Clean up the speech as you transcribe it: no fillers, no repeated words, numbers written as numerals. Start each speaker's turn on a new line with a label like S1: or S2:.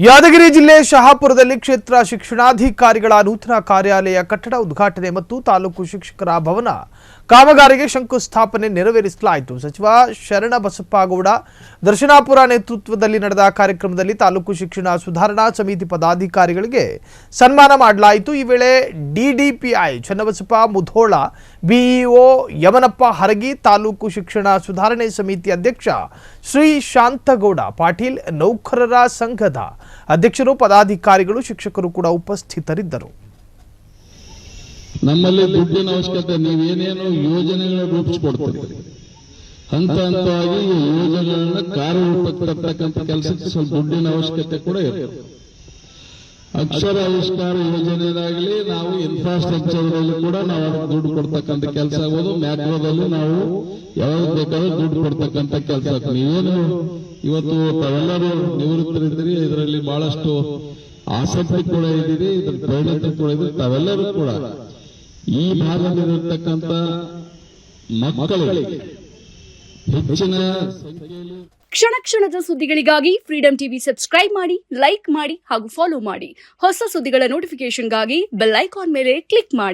S1: ಯಾದಗಿರಿ ಜಿಲ್ಲೆ ಶಹಾಪುರದಲ್ಲಿ ಕ್ಷೇತ್ರ ಶಿಕ್ಷಣಾಧಿಕಾರಿಗಳ ನೂತನ ಕಾರ್ಯಾಲಯ ಕಟ್ಟಡ ಉದ್ಘಾಟನೆ ಮತ್ತು ತಾಲೂಕು ಶಿಕ್ಷಕರ ಭವನ ಕಾಮಗಾರಿಗೆ ಶಂಕುಸ್ಥಾಪನೆ ನೆರವೇರಿಸಲಾಯಿತು. ಸಚಿವ ಶರಣಬಸಪ್ಪಗೌಡ ದರ್ಶನಾಪುರ ನೇತೃತ್ವದಲ್ಲಿ ನಡೆದ ಕಾರ್ಯಕ್ರಮದಲ್ಲಿ ತಾಲೂಕು ಶಿಕ್ಷಣ ಸುಧಾರಣಾ ಸಮಿತಿ ಪದಾಧಿಕಾರಿಗಳಿಗೆ ಸನ್ಮಾನ ಮಾಡಲಾಯಿತು. ಈ ವೇಳೆ ಡಿಡಿಪಿಐ ಚನ್ನಬಸಪ್ಪ ಮುಧೋಳ, ಬಿಇಒ ಯಮನಪ್ಪ ಹರಗಿ, ತಾಲೂಕು ಶಿಕ್ಷಣ ಸುಧಾರಣೆ ಸಮಿತಿ ಅಧ್ಯಕ್ಷ ಶ್ರೀ ಶಾಂತಗೌಡ ಪಾಟೀಲ್, ನೌಕರರ ಸಂಘದ ಅಧ್ಯಕ್ಷರು, ಪದಾಧಿಕಾರಿಗಳು, ಶಿಕ್ಷಕರು ಕೂಡ ಉಪಸ್ಥಿತರಿದ್ದರು.
S2: ನಮ್ಮಲ್ಲಿ ದುಡ್ಡಿನ ಅವಶ್ಯಕತೆ, ನೀವೇನೇನು ಯೋಜನೆಗಳನ್ನು ರೂಪಿಸಿಕೊಡ್ತೀರಿ, ಹಂತ ಹಂತವಾಗಿ ಯೋಜನೆಗಳನ್ನ ಕಾರ್ಯರೂಪಕ್ಕೆ ತರ್ತಕ್ಕಂಥ ಕೆಲಸಕ್ಕೆ ಸ್ವಲ್ಪ ದುಡ್ಡಿನ ಅವಶ್ಯಕತೆ ಕೂಡ ಇರುತ್ತೆ. ಅಕ್ಷರ ಆವಿಷ್ಕಾರ ಯೋಜನೆಯಾಗಲಿ, ನಾವು ಇನ್ಫ್ರಾಸ್ಟ್ರಕ್ಚರ್ ಕೂಡ ನಾವು ಅದಕ್ಕೆ ದುಡ್ಡು ಕೊಡ್ತಕ್ಕಂಥ ಕೆಲಸ ಆಗೋದು. ಮ್ಯಾಕ್ರೋದಲ್ಲಿ ನಾವು ಯಾವಾಗ ಬೇಕಾದ್ರೂ ದುಡ್ಡು ಕೊಡ್ತಕ್ಕಂಥ ಕೆಲಸ. ನೀವೇನು ಇವತ್ತು ತಾವೆಲ್ಲರೂ ನಿವೃತ್ತರಿದ್ದೀರಿ, ಇದರಲ್ಲಿ ಬಹಳಷ್ಟು ಆಸಕ್ತಿ ಕೂಡ ಇದ್ದೀರಿ, ಇದ್ರ ಪರಿಣತಿ ಕೂಡ ಇದ್ದೀರಿ. ತಾವೆಲ್ಲರೂ ಕೂಡ ಈ ಭಾಗದಲ್ಲಿರತಕ್ಕಂಥ ಮಕ್ಕಳಿಗೆ ಹೆಚ್ಚಿನ ಸಂಖ್ಯೆಯಲ್ಲಿ
S3: ಕ್ಷಣ ಕ್ಷಣದ ಸುದ್ದಿಗಳಿಗಾಗಿ ಫ್ರೀಡಂ ಟಿವಿ ಸಬ್ಸ್ಕ್ರೈಬ್ ಮಾಡಿ, ಲೈಕ್ ಮಾಡಿ ಹಾಗೂ ಫಾಲೋ ಮಾಡಿ. ಹೊಸ ಸುದ್ದಿಗಳ ನೋಟಿಫಿಕೇಶನ್ಗಾಗಿ ಬೆಲ್ ಐಕಾನ್ ಮೇಲೆ ಕ್ಲಿಕ್ ಮಾಡಿ.